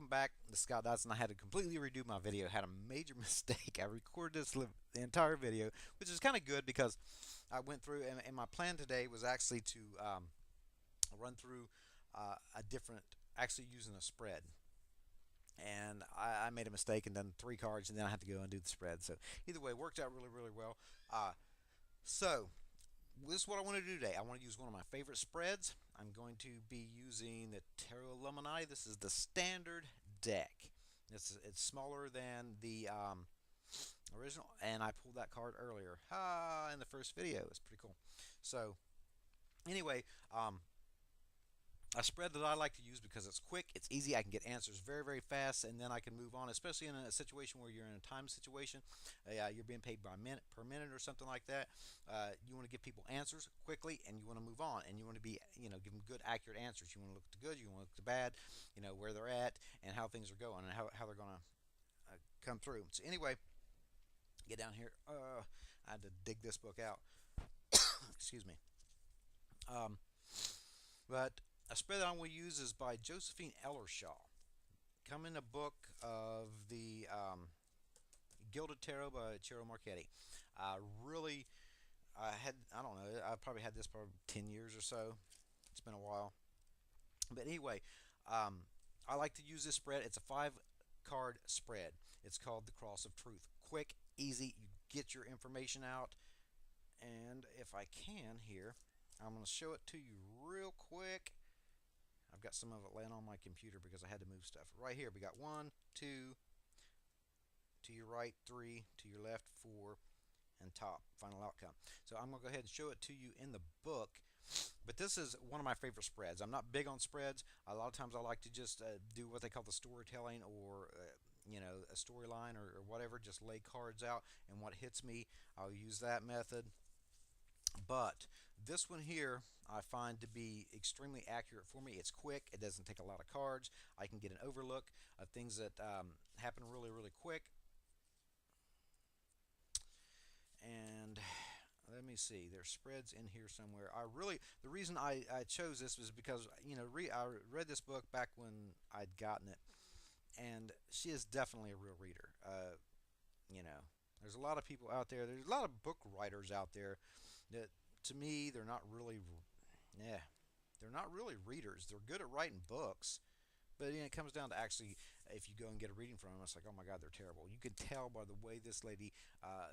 welcome back. This is Scott Dodson. I had to completely redo my video. I had a major mistake. I recorded the entire video, which is kind of good because I went through and my plan today was actually to run through a different, actually using a spread. And I made a mistake and done three cards, and then I had to go and do the spread. So either way, it worked out really, really well. So this is what I want to do today. I want to use one of my favorite spreads. I'm going to be using the Tarot Illuminati. This is the standard deck. It's smaller than the original, and I pulled that card earlier in the first video. It's pretty cool. So anyway, a spread that I like to use because it's quick, it's easy, I can get answers very, very fast, and then I can move on, especially in a situation where you're in a time situation, you're being paid by minute per minute or something like that. You want to give people answers quickly, and you want to move on, and you want to be, give them good, accurate answers. You want to look at the good, you want to look at the bad, where they're at, and how things are going, and how they're going to come through. So anyway, get down here. I had to dig this book out. Excuse me. Um, but a spread that I'm going to use is by Josephine Ellershaw. Come in a book of the Gilded Tarot by Ciro Marchetti. Really, I don't know, I probably had this for 10 years or so. It's been a while. But anyway, I like to use this spread. It's a 5 card spread. It's called the Cross of Truth. Quick, easy, you get your information out. And if I can here, I'm going to show it to you real quick. I've got some of it laying on my computer because I had to move stuff. Right here, we got 1, 2, to your right, 3, to your left, 4, and top, final outcome. So I'm going to go ahead and show it to you in the book. But this is one of my favorite spreads. I'm not big on spreads. A lot of times I like to just do what they call the storytelling, or a storyline, or whatever, just lay cards out, and what hits me, I'll use that method. But this one here I find to be extremely accurate for me. It's quick, it doesn't take a lot of cards, I can get an overlook of things that happen really, really quick. And let me see, there's spreads in here somewhere. The reason I chose this was because I read this book back when I'd gotten it, and she is definitely a real reader. There's a lot of people out there, there's a lot of book writers out there that, to me, yeah, they're not really readers. They're good at writing books, but it comes down to, actually, if you go and get a reading from them, it's like, oh my God, they're terrible. You can tell by the way this lady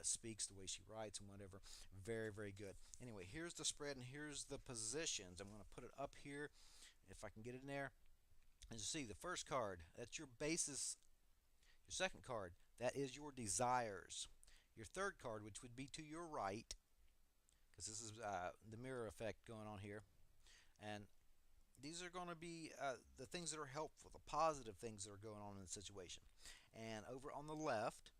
speaks, the way she writes, and whatever. Very, very good. Anyway, here's the spread, and here's the positions. I'm going to put it up here if I can get it in there. As you see, the first card, that's your basis. Your second card, that is your desires. Your third card, which would be to your right, because this is the mirror effect going on here, and these are going to be the things that are helpful, the positive things that are going on in the situation. And over on the left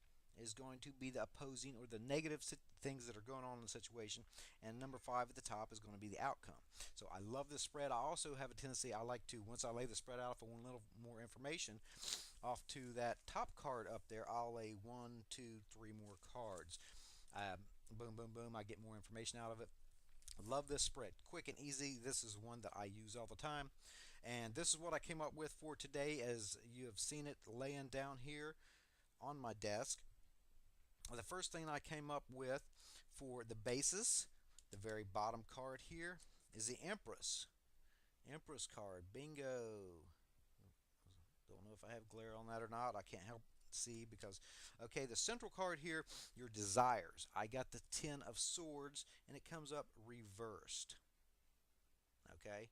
is going to be the opposing, or the negative things that are going on in the situation. And number 5 at the top is going to be the outcome. So I love this spread. I also have a tendency, I like to, once I lay the spread out, if I want a little more information, off to that top card up there, I'll lay 1, 2, 3 more cards. Boom, boom, boom, I get more information out of it. Love this spread. Quick and easy. This is one that I use all the time. And this is what I came up with for today, as you have seen it laying down here on my desk. The first thing I came up with for the basis, the very bottom card here, is the Empress. Empress card. Bingo. Don't know if I have glare on that or not. I can't help see because, okay, the central card here, your desires. I got the 10 of Swords, and it comes up reversed. Okay,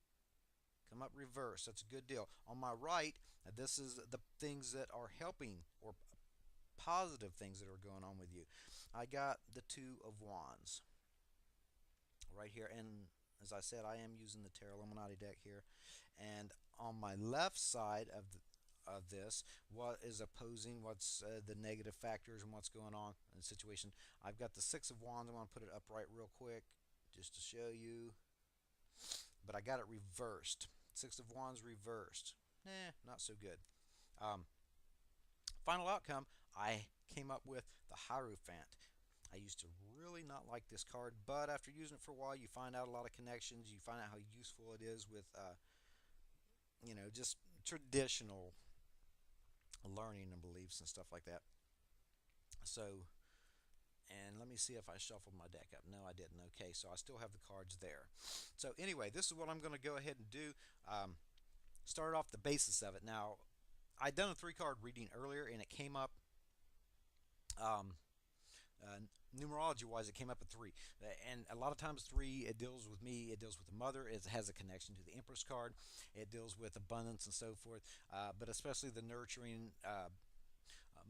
come up reversed. That's a good deal. On my right, this is the things that are helping, or positive things that are going on with you. I got the 2 of Wands right here, and as I said, I am using the Tarot Illuminati deck here. And on my left side of this, what is opposing, what's the negative factors, and what's going on in the situation. I've got the 6 of Wands. I'm going to put it upright real quick just to show you, but I got it reversed. 6 of Wands reversed. Not so good. Final outcome, I came up with the Hierophant. I used to really not like this card, but after using it for a while, you find out a lot of connections. You find out how useful it is with just traditional learning and beliefs and stuff like that. So, and let me see if I shuffled my deck up. No, I didn't. Okay, so I still have the cards there. So anyway, this is what I'm going to go ahead and do. Um, Start off the basis of it. Now, I'd done a three-card reading earlier, and it came up. Um, uh, Numerology wise, it came up at three, and a lot of times three, it deals with me, it deals with the mother, it has a connection to the Empress card, it deals with abundance and so forth, but especially the nurturing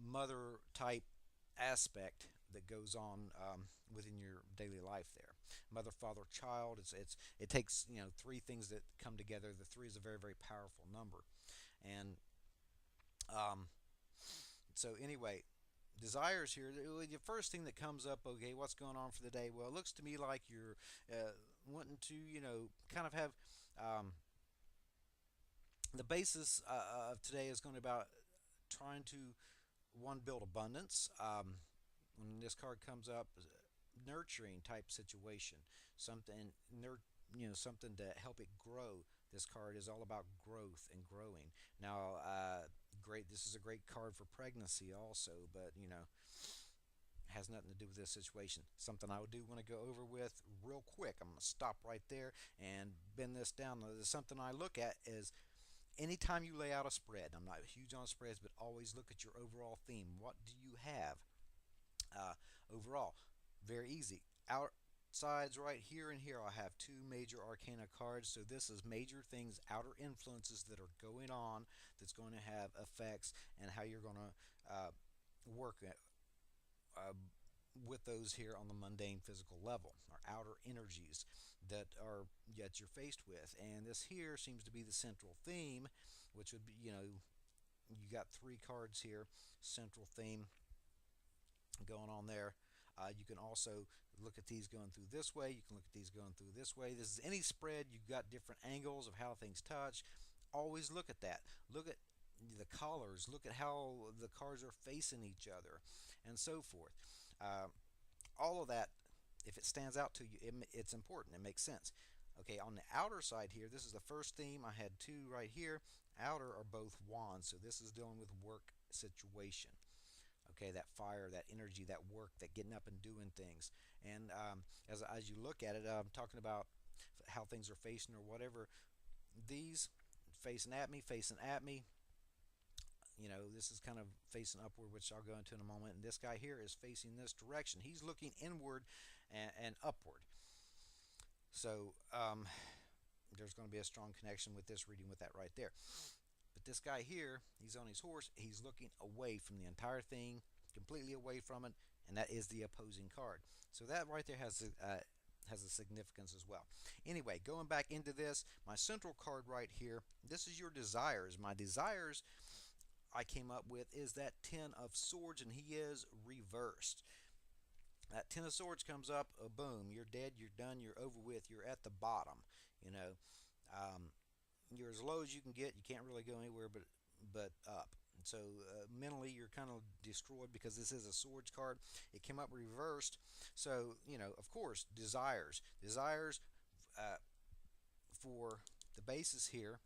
mother type aspect that goes on within your daily life there. Mother, father, child. It takes three things that come together. The three is a very very powerful number, and um, so anyway, desires here. The first thing that comes up, okay, what's going on for the day? Well, it looks to me like you're wanting to, kind of have um, the basis of today is going to be about trying to one build abundance. When this card comes up, nurturing type situation, something something to help it grow. This card is all about growth and growing. Now, great. This is a great card for pregnancy also, but has nothing to do with this situation. Something I do want to go over with real quick. I'm going to stop right there and bend this down. There's something I look at is anytime you lay out a spread. I'm not huge on spreads, but always look at your overall theme. What do you have overall? Very easy. Outsides right here and here, I have two major arcana cards. So this is major things, outer influences that are going on that's going to have effects and how you're going to work uh, with those here on the mundane physical level, or outer energies that are yet you're faced with. And this here seems to be the central theme, which would be, you got three cards here, central theme going on there. You can also look at these going through this way. You can look at these going through this way. This is any spread. You've got different angles of how things touch. Always look at that. Look at the colors. Look at how the cards are facing each other, and so forth. Uh, all of that, if it stands out to you, it's important. It makes sense. Okay, on the outer side here, this is the first theme. I had two right here. Outer are both wands, so this is dealing with work situation. Okay, that fire, that energy, that work, that getting up and doing things. And as you look at it, I'm talking about how things are facing or whatever. These facing at me, this is kind of facing upward, which I'll go into in a moment. And this guy here is facing this direction. He's looking inward and upward. So there's going to be a strong connection with this reading with that right there. But this guy here, he's on his horse. He's looking away from the entire thing, completely away from it, and that is the opposing card. So that right there has a significance as well. Anyway, going back into this, my central card right here, this is your desires. My desires I came up with is that Ten of Swords, and he is reversed. That Ten of Swords comes up, boom, you're dead, you're done, you're over with, you're at the bottom. You know, um, you're as low as you can get. You can't really go anywhere but up. So mentally, you're kind of destroyed because this is a swords card. It came up reversed. So of course, desires uh, for the basis here,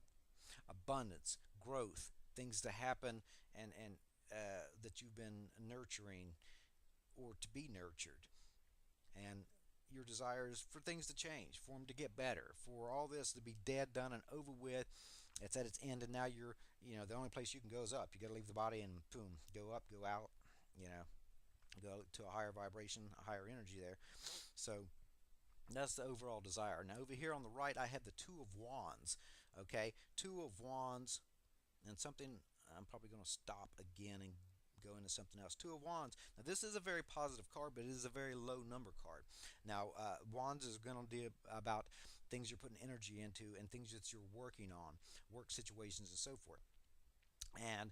abundance, growth, things to happen, and that you've been nurturing or to be nurtured, and your desires for things to change, for them to get better, for all this to be dead, done, and over with. It's at its end, and now the only place you can go is up. You got to leave the body and boom, go up, go out, you know, go to a higher vibration, a higher energy there. So that's the overall desire. Now over here on the right, I have the Two of Wands. Okay, Two of Wands, and something I'm probably going to stop again and go into something else. Two of Wands. Now this is a very positive card, but it is a very low number card. Now Wands is going to be about things you're putting energy into and things that you're working on, work situations and so forth. And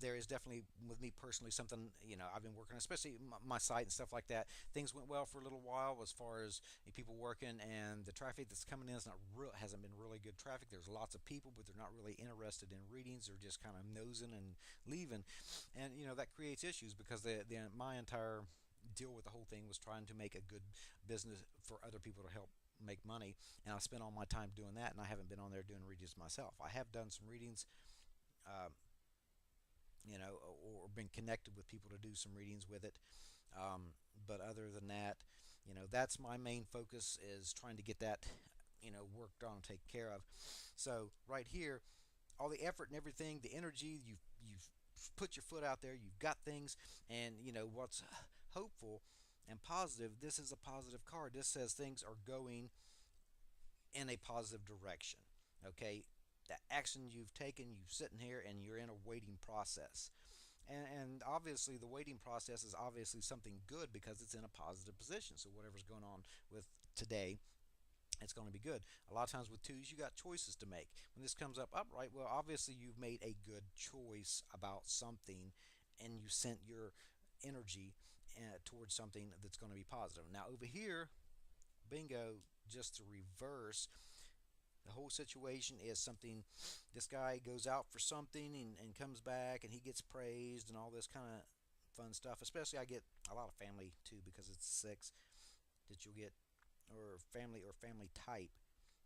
there is definitely, with me personally, something I've been working on, especially my site and stuff like that. Things went well for a little while as far as people working, and the traffic that's coming in is not real, hasn't been really good traffic. There's lots of people, but they're not really interested in readings. They're just kind of nosing and leaving, and that creates issues because my entire deal with the whole thing was trying to make a good business for other people to help make money, and I spent all my time doing that, and I haven't been on there doing readings myself. I have done some readings. Uh, or been connected with people to do some readings with it. But other than that, that's my main focus, is trying to get that, worked on and taken care of. So right here, all the effort and everything, the energy, you've put your foot out there, you've got things, and what's hopeful and positive. This is a positive card. This says things are going in a positive direction. Okay, the action you've taken, you're sitting here and you're in a waiting process. And obviously, the waiting process is obviously something good because it's in a positive position. So whatever's going on with today, it's going to be good. A lot of times with twos, you got choices to make. When this comes up upright, well, obviously you've made a good choice about something, and you sent your energy towards something that's going to be positive. Now over here, bingo, just the reverse. The whole situation is something. This guy goes out for something and comes back and he gets praised and all this kind of fun stuff. Especially, I get a lot of family too because it's six that you'll get, or family type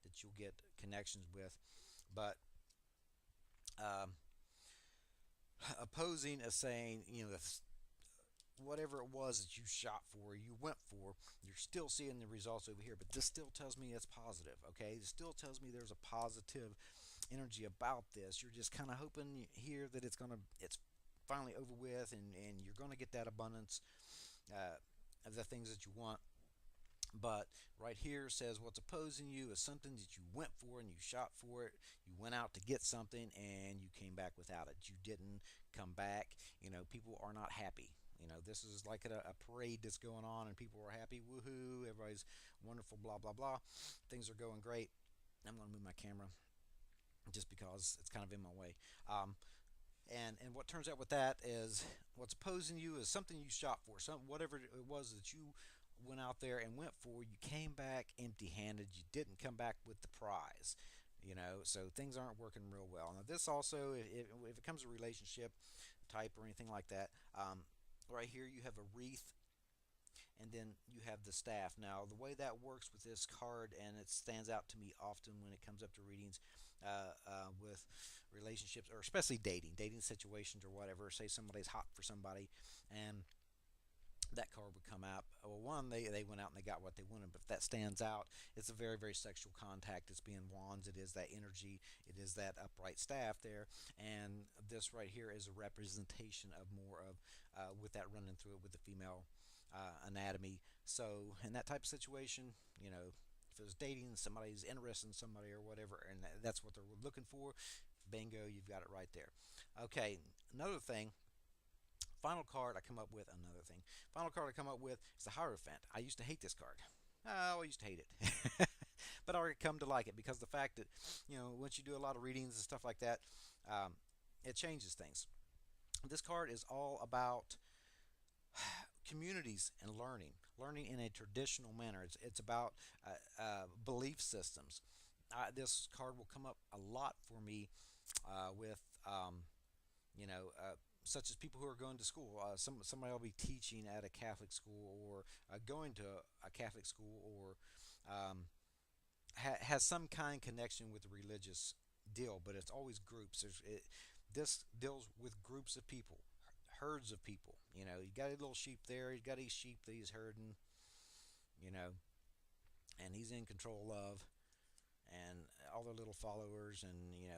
that you'll get connections with. But um, opposing is saying, whatever it was that you shot for, you went for, you're still seeing the results over here. But this still tells me it's positive, okay? It still tells me there's a positive energy about this. You're just kind of hoping here that it's finally over with, and you're gonna get that abundance of the things that you want. But right here says what's opposing you is something that you went for and you shot for it. You went out to get something and you came back without it. You didn't come back. People are not happy. This is like a parade that's going on and people are happy. Woohoo. Everybody's wonderful, blah, blah, blah. Things are going great. I'm going to move my camera just because it's kind of in my way. And what turns out with that is what's opposing you is something you shot for, whatever it was that you went out there and went for. You came back empty-handed. You didn't come back with the prize. So things aren't working real well. Now this also, if it comes to relationship type or anything like that, right here you have a wreath, and then you have the staff. Now, the way that works with this card, and it stands out to me often when it comes up to readings with relationships, or especially dating situations or whatever. Say somebody's hot for somebody, and that card would come out. Well, one, they went out and they got what they wanted, but if that stands out, it's a very, very sexual contact. It's being wands, it is that energy, it is that upright staff there, and this right here is a representation of more of, with that running through it with the female anatomy. So, in that type of situation, if it was dating, somebody's interested in somebody or whatever, and that's what they're looking for, bingo, you've got it right there. Okay, another thing, final card I come up with is the Hierophant. I used to hate this card. I used to hate it. But I come to like it because the fact that, once you do a lot of readings and stuff like that, it changes things. This card is all about communities and learning in a traditional manner. It's about belief systems. This card will come up a lot for me with you know, such as people who are going to school. Somebody will be teaching at a Catholic school, or going to a Catholic school, or has some kind of connection with the religious deal, but it's always groups. This deals with groups of people, herds of people. You got a little sheep there. He's got these sheep that he's herding. You know, and he's in control of, and all their little followers, and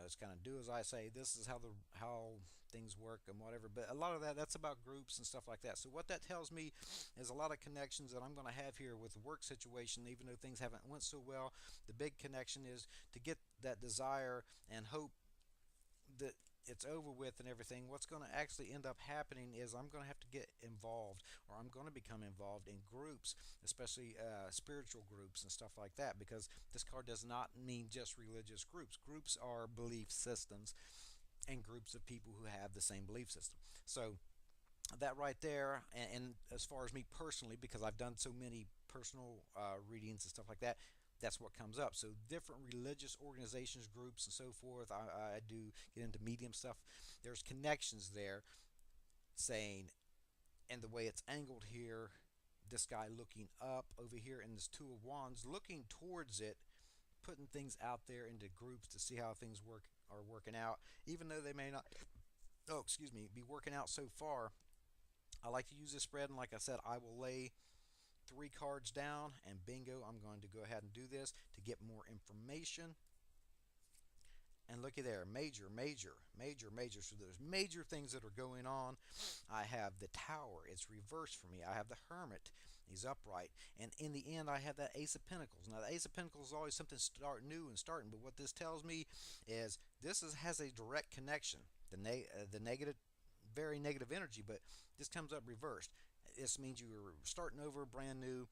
it's kind of do as I say. This is how things work and whatever. But a lot of that's about groups and stuff like that. So what that tells me is a lot of connections that I'm going to have here with the work situation. Even though things haven't went so well, the big connection is to get that desire and hope that it's over with and everything. What's going to actually end up happening is I'm going to have to get involved, or I'm going to become involved in groups, especially spiritual groups and stuff like that, because this card does not mean just religious groups. Groups are belief systems, and groups of people who have the same belief system. So that right there, and as far as me personally, because I've done so many personal readings and stuff like that, that's what comes up. So different religious organizations, groups, and so forth. I do get into medium stuff. There's connections there, saying, and the way it's angled here, this guy looking up over here, and this two of wands looking towards it, putting things out there into groups to see how things are working out, even though they may not oh, excuse me, be working out so far. I like to use this spread, and like I said, I will lay three cards down, and bingo, I'm going to go ahead and do this to get more information. And looky there, major, major, major, major. So there's major things that are going on. I have the tower, it's reversed for me. I have the hermit, he's upright. And in the end, I have that ace of pentacles. Now, the ace of pentacles is always something start new and starting. But what this tells me is has a direct connection. The negative, very negative energy, but this comes up reversed. This means you're starting over, brand new.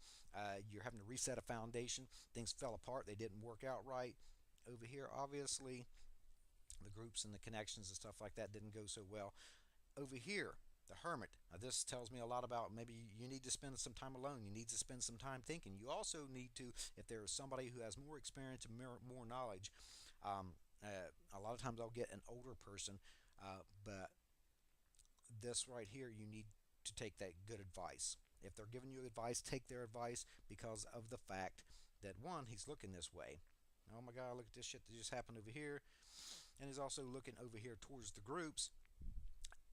You're having to reset a foundation. Things fell apart. They didn't work out right. Over here, obviously, the groups and the connections and stuff like that didn't go so well. Over here, the hermit. Now, this tells me a lot about maybe you need to spend some time alone. You need to spend some time thinking. You also need to, if there is somebody who has more experience and more knowledge, a lot of times I'll get an older person, but this right here, you need to take that good advice. If they're giving you advice, take their advice because of the fact that one, he's looking this way. Oh my God, look at this shit that just happened over here. And he's also looking over here towards the groups.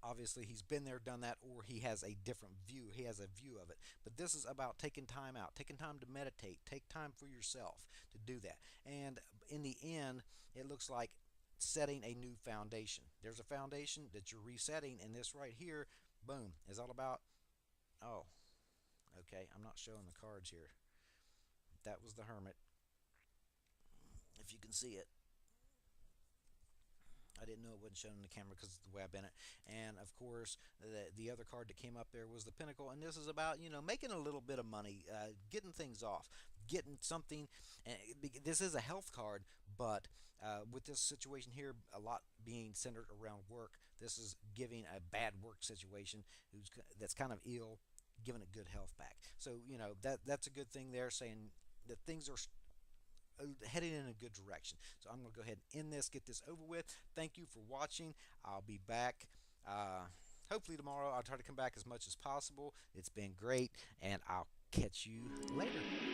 Obviously, he's been there, done that, or he has a different view. He has a view of it. But this is about taking time out, taking time to meditate, take time for yourself to do that. And in the end, it looks like setting a new foundation. There's a foundation that you're resetting, and this right here, boom, is all about. Oh, okay, I'm not showing the cards here. That was the hermit, if you can see it. I didn't know it wasn't shown in the camera because of the way I bent it. And of course, the other card that came up there was the Pinnacle. And this is about making a little bit of money, getting things off, getting something. This is a health card, but with this situation here, a lot being centered around work. This is giving a bad work situation that's kind of ill, giving it good health back. So that's a good thing there, saying that things are heading in a good direction. So I'm going to go ahead and end this, get this over with. Thank you for watching. I'll be back. Hopefully tomorrow. I'll try to come back as much as possible. It's been great, and I'll catch you later.